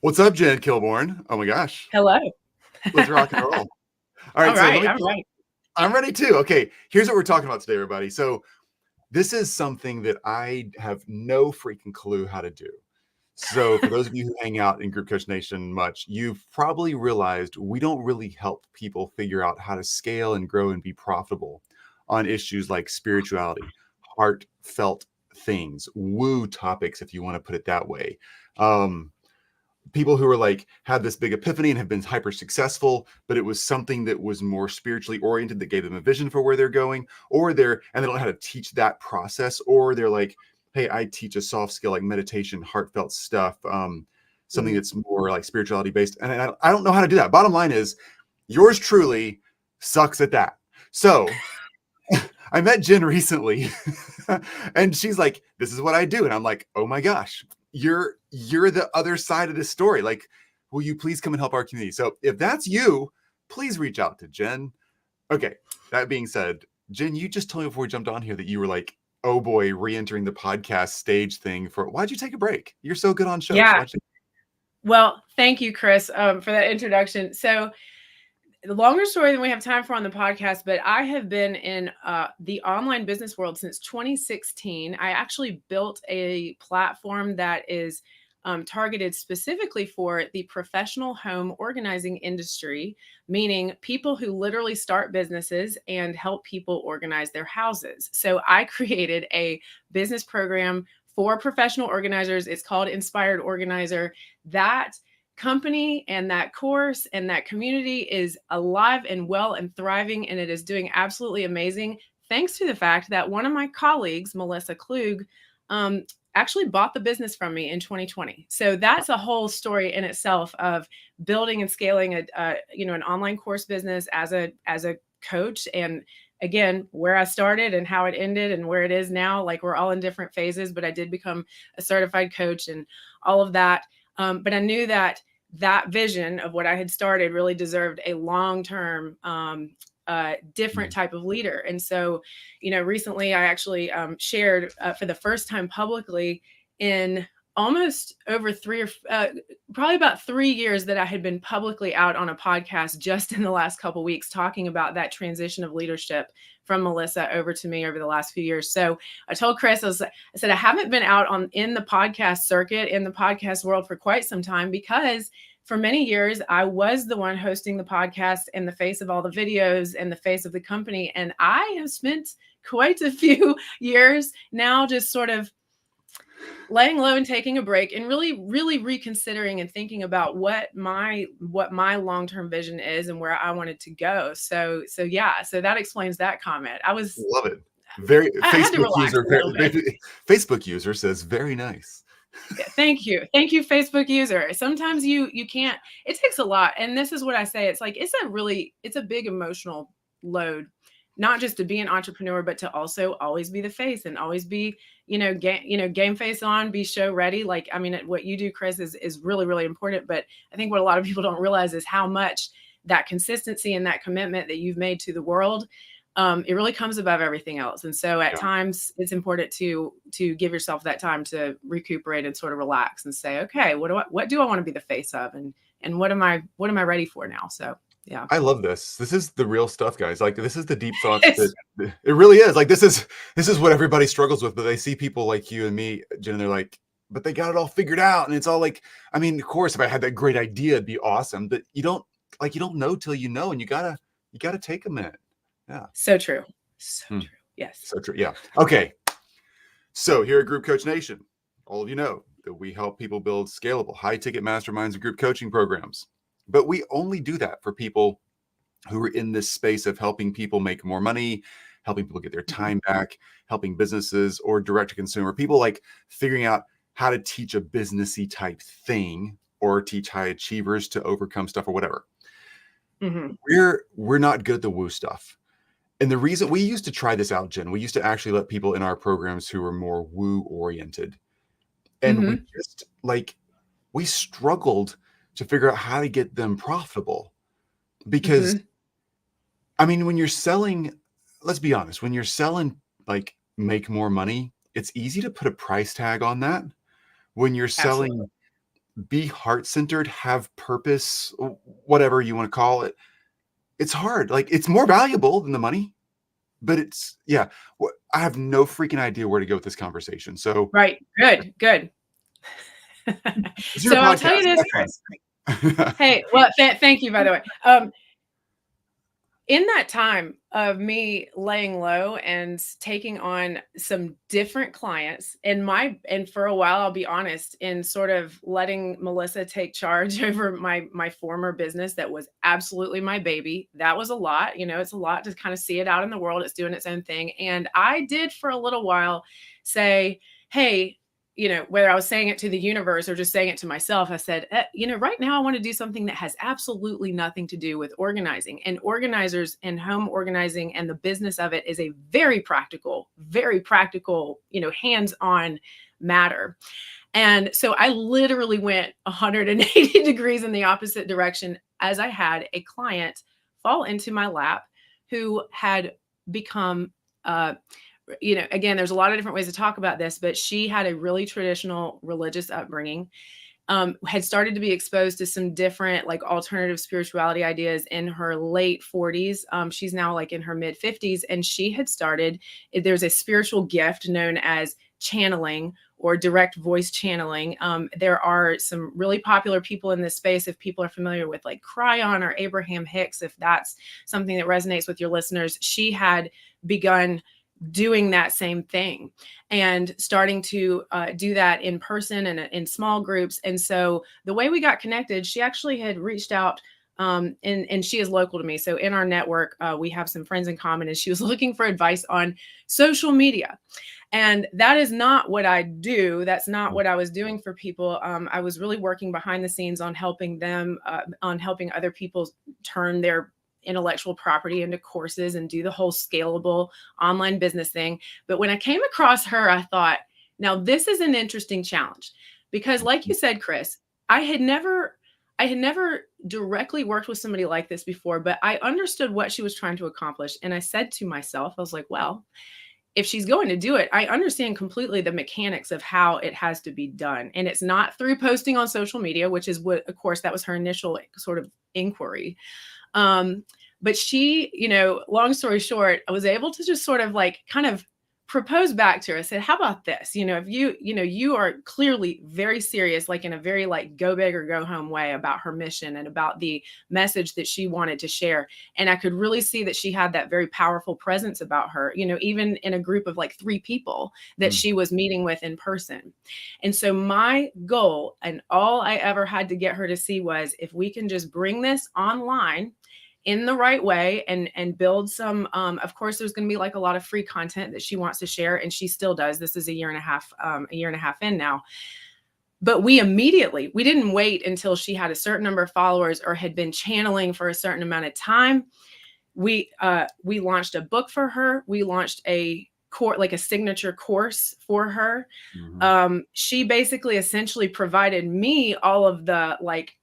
What's up, Jen Kilbourne? Oh my gosh. Hello. Let's rock and roll. All right. All So right. All right. I'm ready too. Okay. Here's what we're talking about today, everybody. So this is something that I have no freaking clue how to do. So for those of you who hang out in Group Coach Nation much, you've probably realized we don't really help people figure out how to scale and grow and be profitable on issues like spirituality, heartfelt things, woo topics, if you want to put it that way. People who are like had this big epiphany and have been hyper successful, but it was something that was more spiritually oriented that gave them a vision for where they're going, or they don't know how to teach that process, or they're like, hey, I teach a soft skill like meditation, heartfelt stuff, something that's more like spirituality based, and I don't know how to do that. Bottom line is, yours truly sucks at that. So I met Jen recently and she's like, this is what I do. And I'm like, oh my gosh, you're the other side of the story. Like, will you please come and help our community? So if that's you, please reach out to Jen. Okay. That being said, Jen, you just told me before we jumped on here that you were like, oh boy, re-entering the podcast stage thing why'd you take a break? You're so good on shows. Yeah. Well, thank you, Chris, for that introduction. So the longer story than we have time for on the podcast, but I have been in the online business world since 2016. I actually built a platform that is targeted specifically for the professional home organizing industry, meaning people who literally start businesses and help people organize their houses. So I created a business program for professional organizers. It's called Inspired Organizer. That company and that course and that community is alive and well and thriving, and it is doing absolutely amazing thanks to the fact that one of my colleagues, Melissa Klug, actually bought the business from me in 2020. So that's a whole story in itself of building and scaling an online course business as a coach. And again, where I started and how it ended and where it is now, like we're all in different phases, but I did become a certified coach and all of that. But I knew that vision of what I had started really deserved a long-term, different type of leader. And so, recently I actually shared for the first time publicly in almost over probably about 3 years that I had been publicly out on a podcast just in the last couple of weeks talking about that transition of leadership from Melissa over to me over the last few years. So I told Chris, I said, I haven't been out in the podcast circuit, in the podcast world for quite some time, because for many years, I was the one hosting the podcast and the face of all the videos and the face of the company. And I have spent quite a few years now just sort of laying low and taking a break and really, really reconsidering and thinking about what my long-term vision is and where I wanted to go. So that explains that comment. Love it. Very Facebook user says very nice. Thank you, Facebook user. Sometimes you can't. It takes a lot, and this is what I say. It's like it's a big emotional load, not just to be an entrepreneur, but to also always be the face and always be, game face on, be show ready. Like, I mean, what you do, Chris, is really, really important. But I think what a lot of people don't realize is how much that consistency and that commitment that you've made to the world, it really comes above everything else. And so at times it's important to give yourself that time to recuperate and sort of relax and say, okay, what do I want to be the face of? And what am I ready for now? So yeah. I love this. This is the real stuff, guys. Like, this is the deep thoughts. It really is. Like, this is what everybody struggles with, but they see people like you and me, Jen, and they're like, but they got it all figured out. And it's all like, I mean, of course, if I had that great idea, it'd be awesome, but you don't know till you know, and you gotta take a minute. Yeah. So true. So true. Yes. So true. Yeah. Okay. So here at Group Coach Nation, all of you know that we help people build scalable, high-ticket masterminds and group coaching programs. But we only do that for people who are in this space of helping people make more money, helping people get their time back, helping businesses or direct-to-consumer people, like figuring out how to teach a businessy type thing or teach high achievers to overcome stuff or whatever. Mm-hmm. We're not good at the woo stuff. And the reason we used to try this out, Jen, we used to actually let people in our programs who were more woo oriented. And we just we struggled to figure out how to get them profitable. Because I mean, when you're selling, let's be honest, when you're selling like make more money, it's easy to put a price tag on that. When you're selling be heart-centered, have purpose, whatever you want to call it. It's hard. Like, it's more valuable than the money, but it's, yeah. I have no freaking idea where to go with this conversation. So Right. Good. Good. it's your So I'll tell you podcast. this, Chris. Hey, well, thank you, by the way. In that time of me laying low and taking on some different clients and for a while, I'll be honest, in sort of letting Melissa take charge over my former business that was absolutely my baby. That was a lot. It's a lot to kind of see it out in the world. It's doing its own thing. And I did for a little while say, hey, whether I was saying it to the universe or just saying it to myself, I said, right now I want to do something that has absolutely nothing to do with organizing. And organizers and home organizing and the business of it is a very practical, hands-on matter. And so I literally went 180 degrees in the opposite direction as I had a client fall into my lap who had become again, there's a lot of different ways to talk about this, but she had a really traditional religious upbringing, had started to be exposed to some different like alternative spirituality ideas in her late 40s. She's now like in her mid 50s, and she had started, there's a spiritual gift known as channeling or direct voice channeling. There are some really popular people in this space. If people are familiar with like Cryon or Abraham Hicks, if that's something that resonates with your listeners, she had begun doing that same thing and starting to do that in person and in small groups. And so the way we got connected, she actually had reached out, and she is local to me. So in our network, we have some friends in common, and she was looking for advice on social media. And that is not what I do. That's not what I was doing for people. I was really working behind the scenes on helping them, on helping other people turn their intellectual property into courses and do the whole scalable online business thing. But when I came across her, I thought, now this is an interesting challenge, because like you said, Chris, I had never directly worked with somebody like this before, but I understood what she was trying to accomplish. And I said to myself, I was like, well, if she's going to do it, I understand completely the mechanics of how it has to be done. And it's not through posting on social media, which is what, of course, that was her initial sort of inquiry. But she, long story short, I was able to just sort of like kind of propose back to her. I said, how about this? If you are clearly very serious, like in a very like go big or go home way about her mission and about the message that she wanted to share. And I could really see that she had that very powerful presence about her, even in a group of like 3 people that she was meeting with in person. And so my goal, and all I ever had to get her to see, was if we can just bring this online in the right way and build some, of course, there's going to be like a lot of free content that she wants to share, and she still does. This is a year and a half in now. But we didn't wait until she had a certain number of followers or had been channeling for a certain amount of time. We launched a book for her. We launched a signature course for her. She basically essentially provided me all of the like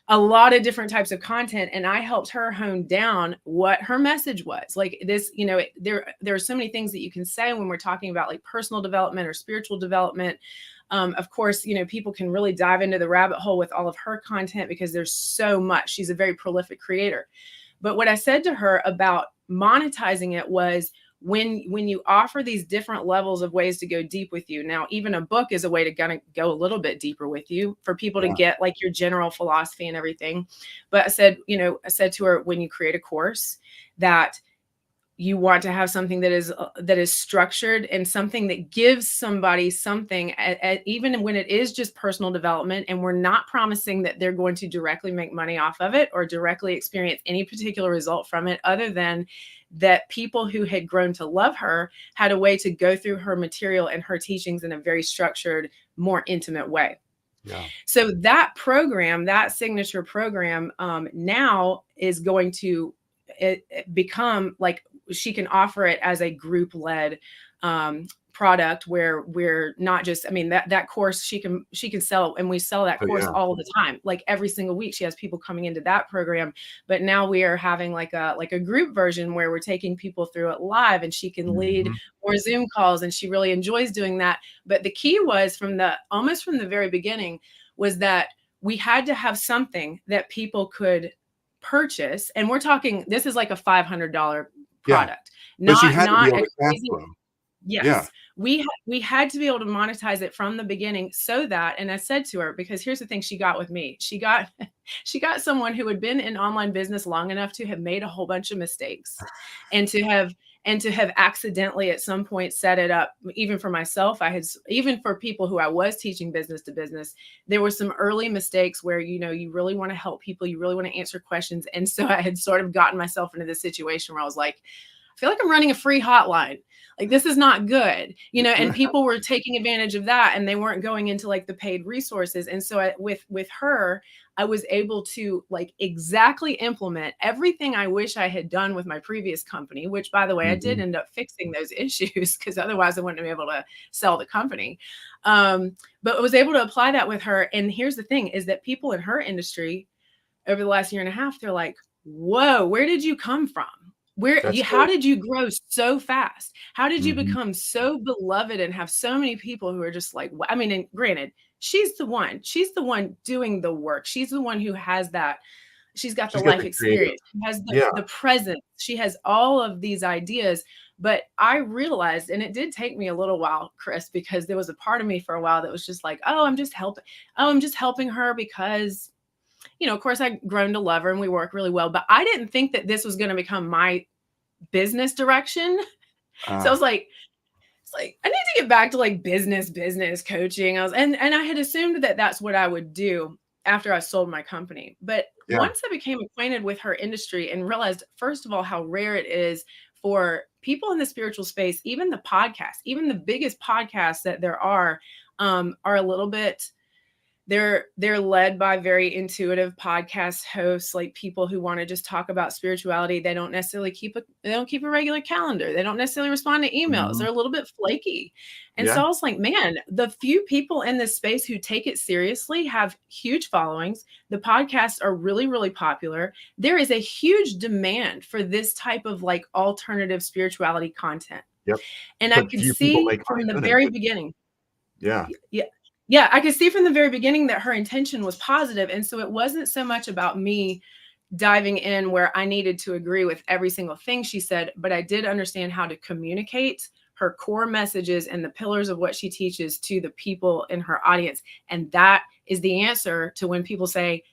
a lot of different types of content, and I helped her hone down what her message was. Like this, there are so many things that you can say when we're talking about like personal development or spiritual development. Of course, people can really dive into the rabbit hole with all of her content because there's so much. She's a very prolific creator. But what I said to her about monetizing it was, when you offer these different levels of ways to go deep with you. Now, even a book is a way to kind of go a little bit deeper with you for people to get like your general philosophy and everything. But I said to her, when you create a course, that you want to have something that is structured and something that gives somebody something, even when it is just personal development, and we're not promising that they're going to directly make money off of it or directly experience any particular result from it, other than that people who had grown to love her had a way to go through her material and her teachings in a very structured, more intimate way. Yeah. So that program, that signature program, now is going to become like, she can offer it as a group-led product where we're not just, I mean, that course she can sell, and we sell that Oh, course yeah. all the time. Like every single week she has people coming into that program. But now we are having like a group version where we're taking people through it live, and she can lead Mhm. more Zoom calls, and she really enjoys doing that. But the key was almost from the very beginning was that we had to have something that people could purchase. And we're talking, this is like a $500 Yeah. product, But she not had to be able a to cash crazy. flow. Yeah. Yes, we had to be able to monetize it from the beginning, so that, and I said to her, because here's the thing she got with me. She got she got someone who had been in online business long enough to have made a whole bunch of mistakes, and to have accidentally at some point set it up. Even for myself, even for people who I was teaching business to business, there were some early mistakes where, you really want to help people, you really want to answer questions. And so I had sort of gotten myself into this situation where I was like, I feel like I'm running a free hotline. Like, this is not good, and people were taking advantage of that, and they weren't going into like the paid resources. And so with her, I was able to like exactly implement everything I wish I had done with my previous company, which, by the way, I did Mhm. end up fixing those issues, because otherwise I wouldn't have been able to sell the company. But I was able to apply that with her. And here's the thing is that people in her industry over the last year and a half, they're like, whoa, where did you come from? That's How great. did you grow so fast? How did you Mhm. become so beloved and have so many people who are just like, I mean, and granted, she's the one doing the work. She's the one who has that. She's got the She's got life the creative. experience. She has Yeah. the presence. She has all of these ideas. But I realized, and it did take me a little while, Chris, because there was a part of me for a while that was just like, oh, I'm just helping. Oh, I'm just helping her because, of course, I'd grown to love her and we work really well. But I didn't think that this was going to become my business direction. So I was Ah, like, I need to get back to like business coaching. And I had assumed that that's what I would do after I sold my company. But yeah. once I became acquainted with her industry and realized, first of all, how rare it is for people in the spiritual space, even the podcast, even the biggest podcasts that there are a little bit, they're led by very intuitive podcast hosts, like people who want to just talk about spirituality. They don't necessarily keep a regular calendar. They don't necessarily respond to emails. Mhm. They're a little bit flaky. And so Yeah. I was like, man, the few people in this space who take it seriously have huge followings. The podcasts are really, really popular. There is a huge demand for this type of like alternative spirituality content. Yep. And I But could few people see make money from the doing it, very which beginning. yeah. Yeah. Yeah, I could see from the very beginning that her intention was positive. And so it wasn't so much about me diving in where I needed to agree with every single thing she said, but I did understand how to communicate her core messages and the pillars of what she teaches to the people in her audience. And that is the answer to when people say,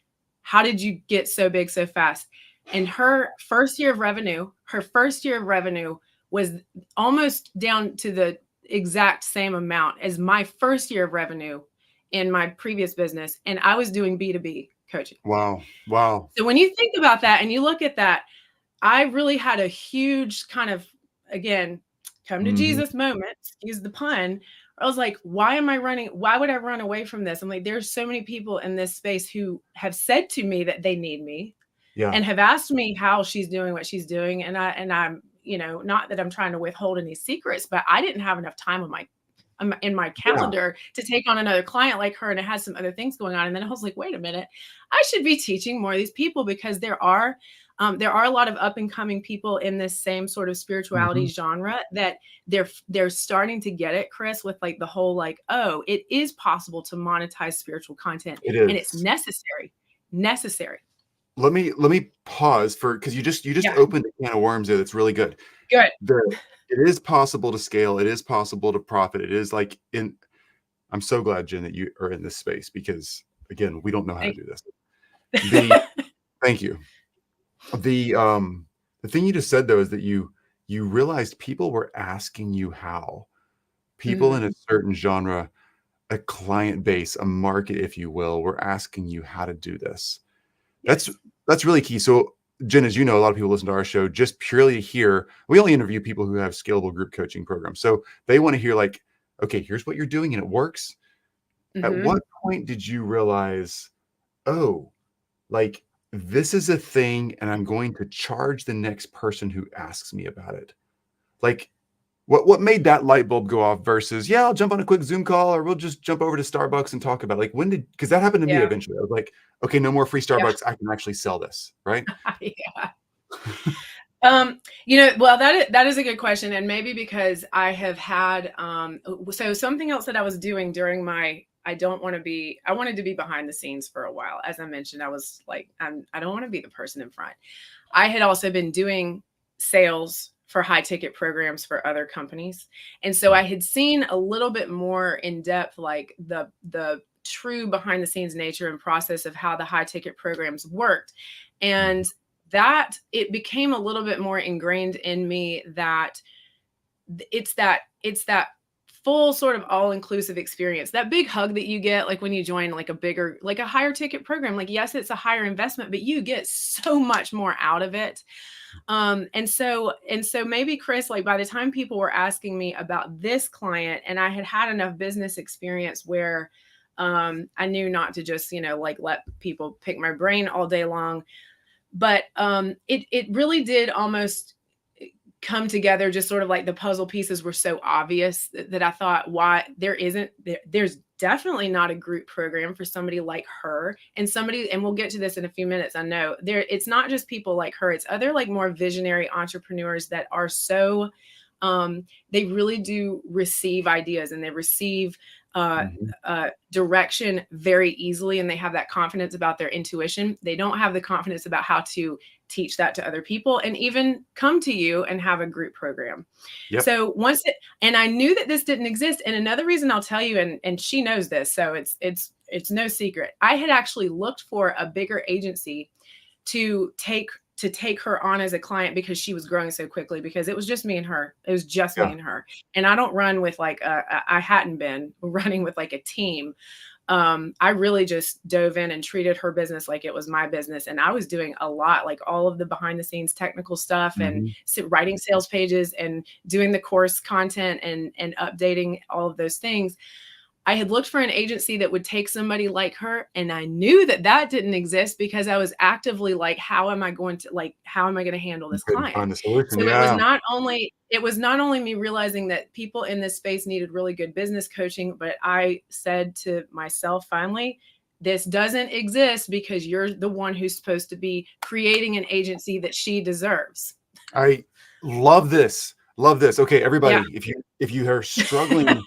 how did you get so big so fast? And her first year of revenue was almost down to the exact same amount as my first year of revenue in my previous business. And I was doing B2B coaching. Wow. Wow. So when you think about that and you look at that, I really had a huge kind of, again, come to Mhm. Jesus moment, excuse the pun. I was like, why would I run away from this? I'm like, there's so many people in this space who have said to me that they need me Yeah. and have asked me how she's doing what she's doing. And I'm, not that I'm trying to withhold any secrets, but I didn't have enough time on in my Yeah. calendar to take on another client like her. And it has some other things going on. And then I was like, wait a minute, I should be teaching more of these people, because there are a lot of up and coming people in this same sort of spirituality Mhm. genre that they're starting to get it, Chris, with like the whole like, oh, it is possible to monetize spiritual content, It and it's is. necessary. Let me pause for because you just Yeah, opened a can of worms there that's really good. good. The It is possible to scale, it is possible to profit. It is like in I'm so glad, Jen, that you are in this space because again, we don't know how to Thank do this. The you. Thank you. The thing you just said though is that you realized people were asking you how. People in Mhm. a certain genre, a client base, a market, if you will, were asking you how to do this. That's Yes. that's really key. So, Jen, as you know, a lot of people listen to our show just purely to hear. We only interview people who have scalable group coaching programs. So they want to hear like, okay, here's what you're doing and it works. At Mhm. what point did you realize, oh, like this is a thing and I'm going to charge the next person who asks me about it? Like, What made that light bulb go off versus, yeah, I'll jump on a quick Zoom call, or we'll just jump over to Starbucks and talk about it. Like, when did, because that happened to me Yeah. eventually. I was like, okay, no more free Yeah. Starbucks. I can actually sell this, right? Yeah. Well, that is a good question. And maybe because I have had, so something else that I was doing during my, I wanted to be behind the scenes for a while. As I mentioned, I was like, I don't want to be the person in front. I had also been doing sales for high ticket programs for other companies. And so I had seen a little bit more in depth, like the true behind the scenes nature and process of how the high ticket programs worked. And that it became a little bit more ingrained in me that it's that full sort of all-inclusive experience, that big hug that you get like when you join like a higher ticket program. Like, yes, it's a higher investment, but you get so much more out of it. And so maybe, Chris, like by the time people were asking me about this client, and I had had enough business experience where I knew not to just, like let people pick my brain all day long. But it really did almost come together, just sort of like the puzzle pieces were so obvious that I thought, why there's definitely not a group program for somebody like her, and we'll get to this in a few minutes. I know it's not just people like her, it's other like more visionary entrepreneurs that are so they really do receive ideas, and they receive direction very easily, and they have that confidence about their intuition. They don't have the confidence about how to teach that to other people and even come to you and have a group program. Yep. So and I knew that this didn't exist. And another reason I'll tell you, and she knows this, so it's no secret. I had actually looked for a bigger agency to take her on as a client because she was growing so quickly, because it was just me and her. It was just me and her. And I don't run with like I hadn't been running with like a team. I really just dove in and treated her business like it was my business. And I was doing a lot, like all of the behind the scenes technical stuff, and writing sales pages and doing the course content and updating all of those things. I had looked for an agency that would take somebody like her, and I knew that didn't exist, because I was actively like, how am I going to handle this client? Find a solution. So Yeah. it was not only me realizing that people in this space needed really good business coaching, but I said to myself, finally, this doesn't exist because you're the one who's supposed to be creating an agency that she deserves. I love this. Love this. Okay, everybody, if you are struggling,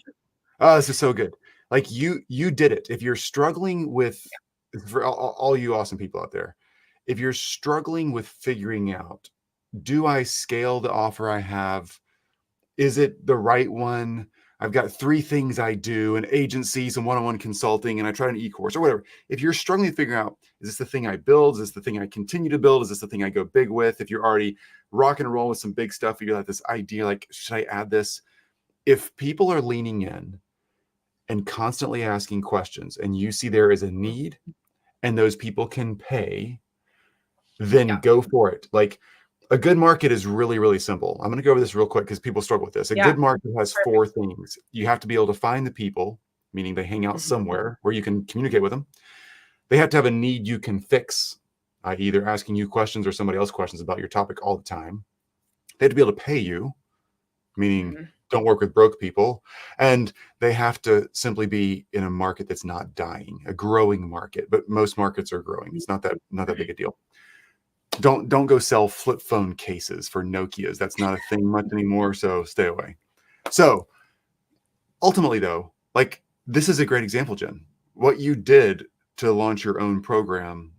oh, this is so good. Like you did it. If you're struggling with, for all you awesome people out there, if you're struggling with figuring out, do I scale the offer I have? Is it the right one? I've got 3 things I do, and agencies and one-on-one consulting, and I tried an e-course or whatever. If you're struggling to figure out, is this the thing I build? Is this the thing I continue to build? Is this the thing I go big with? If you're already rock and roll with some big stuff, you have this idea, like, should I add this? If people are leaning in and constantly asking questions, and you see there is a need and those people can pay, then go for it. Like, a good market is really, really simple. I'm going to go over this real quick because people struggle with this. A good market has 4 things. You have to be able to find the people, meaning they hang out somewhere where you can communicate with them. They have to have a need you can fix, i.e. they're asking you questions or somebody else questions about your topic all the time. They have to be able to pay you, meaning don't work with broke people. And they have to simply be in a market that's not dying, a growing market. But most markets are growing. It's not that big a deal. Don't go sell flip phone cases for Nokias. That's not a thing much anymore, so stay away. So ultimately, though, like, this is a great example, Jen. What you did to launch your own program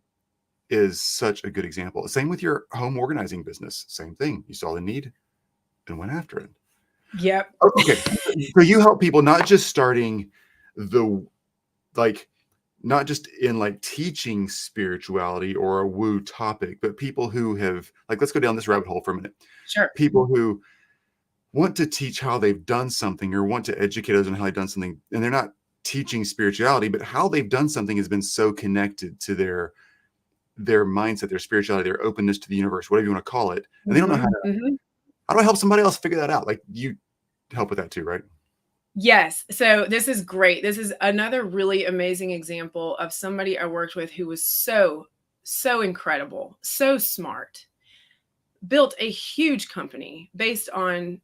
is such a good example. Same with your home organizing business. Same thing. You saw the need and went after it. Yep. Okay. So you help people not just starting not just in like teaching spirituality or a woo topic, but people who have, like, let's go down this rabbit hole for a minute. Sure. People who want to teach how they've done something or want to educate others on how they've done something, and they're not teaching spirituality, but how they've done something has been so connected to their mindset, their spirituality, their openness to the universe, whatever you want to call it. And they don't know how do I help somebody else figure that out? Like, you help with that too, right? Yes. So this is great. This is another really amazing example of somebody I worked with who was so incredible, so smart, built a huge company based on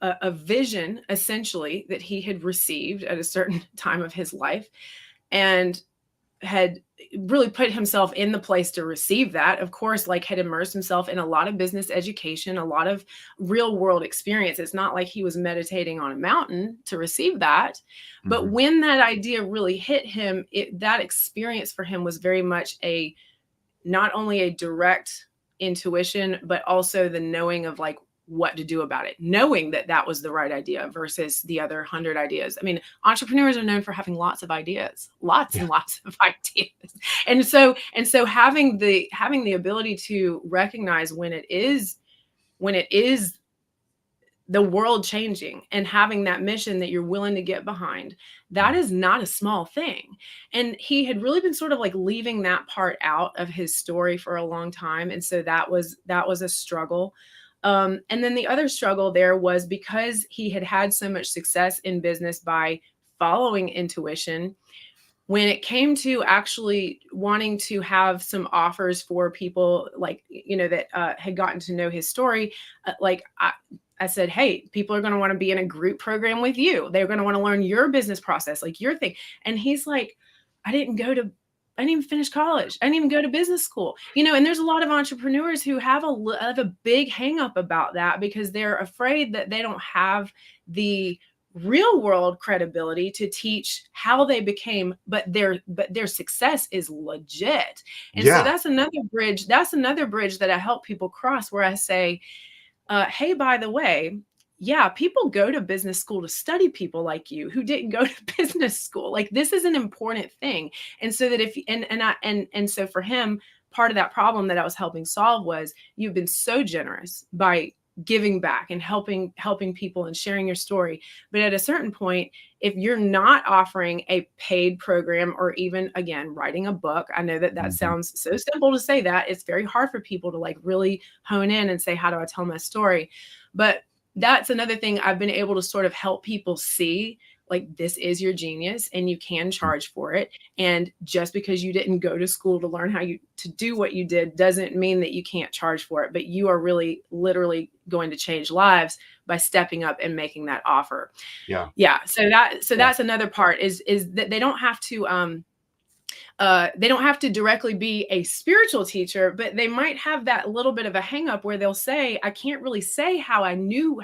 a vision, essentially, that he had received at a certain time of his life, and had really put himself in the place to receive that. Of course, like, had immersed himself in a lot of business education, a lot of real world experience. It's not like he was meditating on a mountain to receive that. But when that idea really hit him, that experience for him was very much not only a direct intuition, but also the knowing of like what to do about it, knowing that that was the right idea versus the other 100 ideas. I mean, entrepreneurs are known for having lots of ideas, lots and lots of ideas. And so having the ability to recognize when it is the world changing, and having that mission that you're willing to get behind, that is not a small thing. And he had really been sort of like leaving that part out of his story for a long time. And so that was a struggle. And then the other struggle there was, because he had had so much success in business by following intuition, when it came to actually wanting to have some offers for people, like, that had gotten to know his story, I said, hey, people are going to want to be in a group program with you. They're going to want to learn your business process, like your thing. And he's like, I didn't even finish college. I didn't even go to business school. And there's a lot of entrepreneurs who have a big hang up about that, because they're afraid that they don't have the real world credibility to teach how they became, but their success is legit. And so that's another bridge that I help people cross, where I say, hey, by the way, people go to business school to study people like you who didn't go to business school. Like, this is an important thing. And so that so for him, part of that problem that I was helping solve was, you've been so generous by giving back and helping people and sharing your story. But at a certain point, if you're not offering a paid program, or even, again, writing a book, I know that sounds so simple to say that. It's very hard for people to like really hone in and say, how do I tell my story? But that's another thing I've been able to sort of help people see, like, this is your genius and you can charge for it. And just because you didn't go to school to learn to do what you did doesn't mean that you can't charge for it. But you are really literally going to change lives by stepping up and making that offer. Yeah. So that's another part, is that they don't have to directly be a spiritual teacher, but they might have that little bit of a hang up where they'll say, I can't really say how I knew,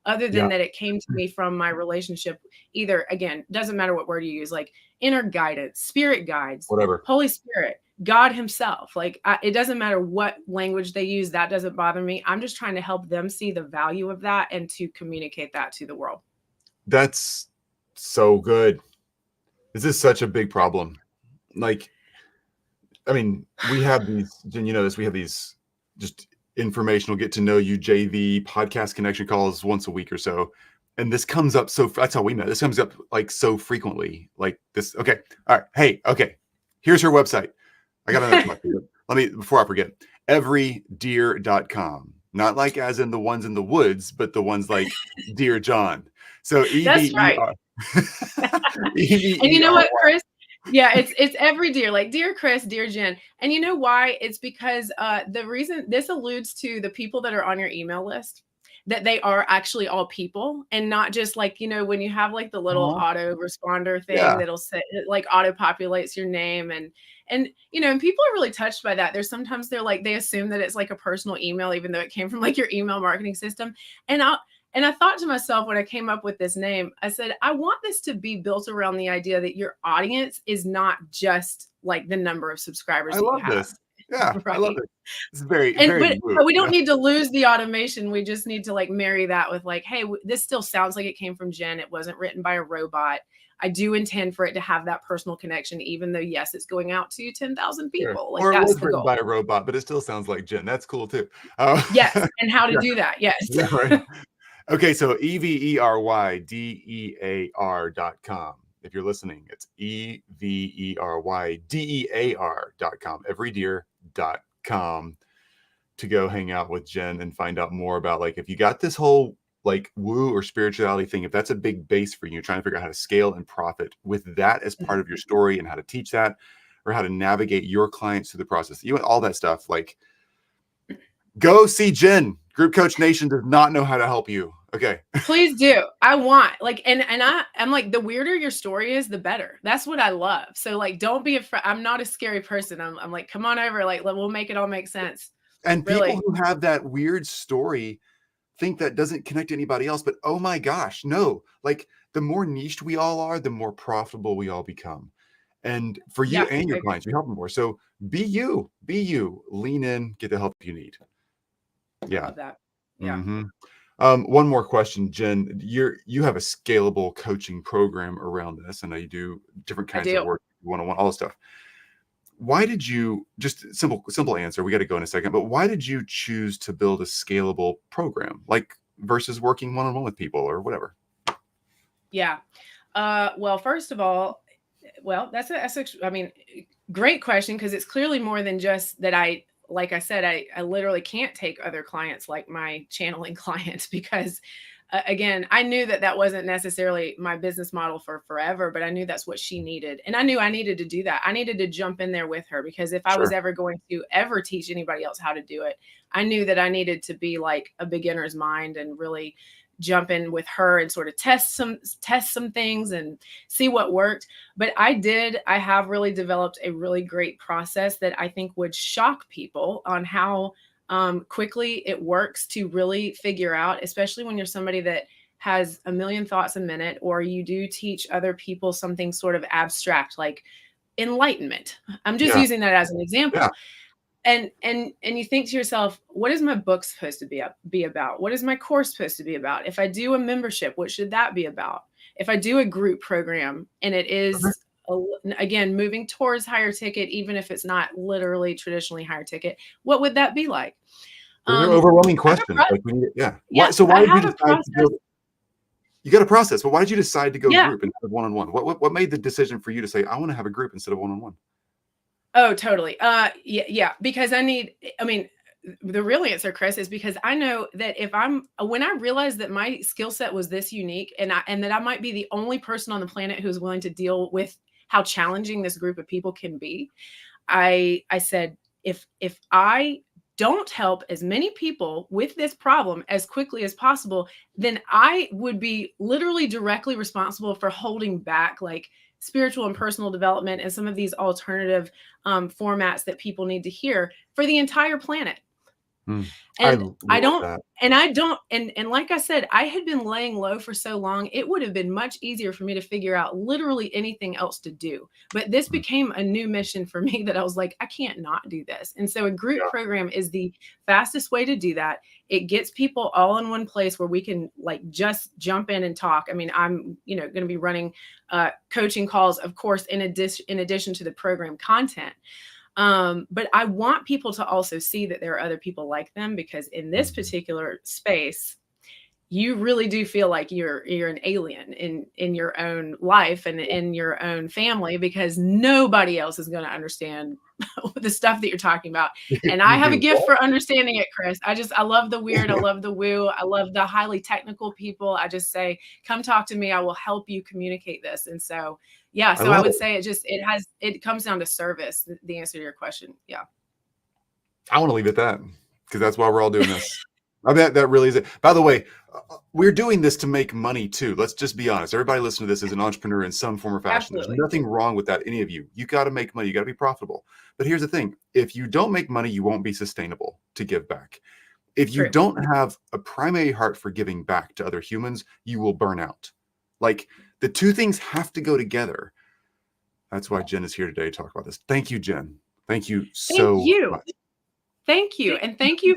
other than that it came to me from my relationship. Either, again, doesn't matter what word you use, like inner guidance, spirit guides, whatever, Holy Spirit, God himself. Like, it doesn't matter what language they use. That doesn't bother me. I'm just trying to help them see the value of that and to communicate that to the world. That's so good. This is such a big problem. Like, I mean, we have these, Jen, we have these just informational, get to know you JV podcast connection calls once a week or so. And this comes up. So that's how we met. This comes up like so frequently, like this. Okay. All right. Hey, okay. Here's her website. I got to let me, before I forget, everydeer.com, not like as in the ones in the woods, but the ones like Dear John. So That's right. And you know what, Chris? Yeah, it's every dear, like Dear Chris, Dear Jen. And you know why? It's because the reason this alludes to the people that are on your email list, that they are actually all people, and not just like, when you have like the little auto responder thing that'll say, like, auto populates your name, and and people are really touched by that. There's sometimes they assume that it's like a personal email, even though it came from like your email marketing system. And I thought to myself, when I came up with this name, I said, I want this to be built around the idea that your audience is not just like the number of subscribers that you have. This. Yeah, right? I love it. It's very, but we don't need to lose the automation. We just need to like marry that with like, hey, this still sounds like it came from Jen. It wasn't written by a robot. I do intend for it to have that personal connection, even though, yes, it's going out to 10,000 people. Sure. Like, or it was written by a robot, but it still sounds like Jen. That's cool too. Yes, and how to do that. Yes. Yeah, right. Okay, so everydear.com. If you're listening, it's everydear.com, everydear.com, to go hang out with Jen and find out more about, like, if you got this whole like woo or spirituality thing, if that's a big base for you, you're trying to figure out how to scale and profit with that as part of your story, and how to teach that, or how to navigate your clients through the process, all that stuff. Like, Go see Jen. Group Coach Nation does not know how to help you. Okay. Please do. I want like, I'm like, the weirder your story is, the better. That's what I love. So like, don't be afraid. I'm not a scary person. I'm like, come on over. Like, we'll make it all make sense. And Really. people who have that weird story think that doesn't connect to anybody else, but oh my gosh, no. Like the more niched we all are, the more profitable we all become. And for you Yeah, and your clients, we help them more. So be you, lean in, get the help you need. Yeah. Love that. Yeah. One more question, Jen. You have a scalable coaching program around this. I know you do different kinds of work, one-on-one, all this stuff. Why did you, just simple answer, we got to go in a second, but why did you choose to build a scalable program, like versus working one-on-one with people or whatever? Yeah. Well, first of all, that's I mean, great question, because it's clearly more than just that. Like I said, I literally can't take other clients like my channeling clients because again, I knew that wasn't necessarily my business model for forever, but I knew that's what she needed. And I knew I needed to do that. I needed to jump in there with her, because if I was ever going to ever teach anybody else how to do it, I knew that I needed to be like a beginner's mind and really jump in with her and sort of test some things and see what worked. But I have really developed a really great process that I think would shock people on how quickly it works to really figure out, especially when you're somebody that has a million thoughts a minute, or you do teach other people something sort of abstract like enlightenment. I'm just using that as an example. Yeah. And you think to yourself, what is my book supposed to be about? What is my course supposed to be about? If I do a membership, what should that be about? If I do a group program and it is again moving towards higher ticket, even if it's not literally traditionally higher ticket, what would that be like? Those are overwhelming questions. Like we need, yeah. So why did you decide to build? You got a process, but why did you decide to go group instead of one-on-one? What made the decision for you to say, I want to have a group instead of one-on-one? Oh, totally. Yeah, because I mean, the real answer, Chris, is because I know that when I realized that my skill set was this unique and that I might be the only person on the planet who's willing to deal with how challenging this group of people can be, I said, if I don't help as many people with this problem as quickly as possible, then I would be literally directly responsible for holding back like spiritual and personal development and some of these alternative formats that people need to hear for the entire planet. And I don't, and like I said, I had been laying low for so long, it would have been much easier for me to figure out literally anything else to do. But this became a new mission for me that I was like, I can't not do this. And so a group program is the fastest way to do that. It gets people all in one place where we can like just jump in and talk. I mean, I'm, going to be running coaching calls, of course, in addition to the program content. But I want people to also see that there are other people like them, because in this particular space, you really do feel like you're an alien in your own life and in your own family, because nobody else is going to understand the stuff that you're talking about. And I have a gift for understanding it, Chris. I love the weird. I love the woo. I love the highly technical people. I just say, come talk to me. I will help you communicate this. And so, so I would say it comes down to service, the answer to your question. Yeah. I want to leave it at that, because that's why we're all doing this. I bet that really is it. By the way, we're doing this to make money too. Let's just be honest. Everybody listening to this is an entrepreneur in some form or fashion. Absolutely. There's nothing wrong with that, any of you. You got to make money. You got to be profitable. But here's the thing. If you don't make money, you won't be sustainable to give back. If you don't have a primary heart for giving back to other humans, you will burn out. Like the two things have to go together. That's why Jen is here today to talk about this. Thank you, Jen. Thank you so much. Thank you. And thank you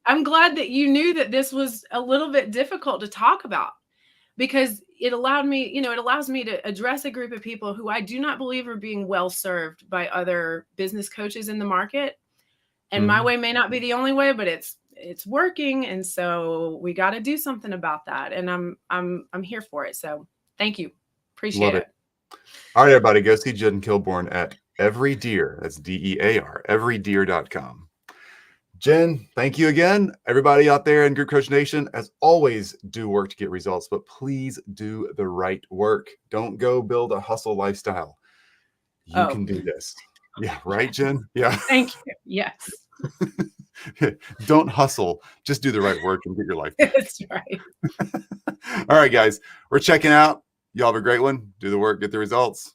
I'm glad that you knew that this was a little bit difficult to talk about, because it allowed me, it allows me to address a group of people who I do not believe are being well served by other business coaches in the market. And my way may not be the only way, but it's working. And so we got to do something about that. And I'm here for it. So thank you. Appreciate it. All right, everybody, go see Jen Kilbourne at Every Deer. That's DEAR, everydeer.com. Jen, thank you again. Everybody out there in Group Coach Nation, as always, do work to get results, but please do the right work. Don't go build a hustle lifestyle. You can do this. Yeah, right, Jen? Yeah. Thank you. Yes. Don't hustle. Just do the right work and get your life back. That's right. All right, guys, we're checking out. Y'all have a great one. Do the work, get the results.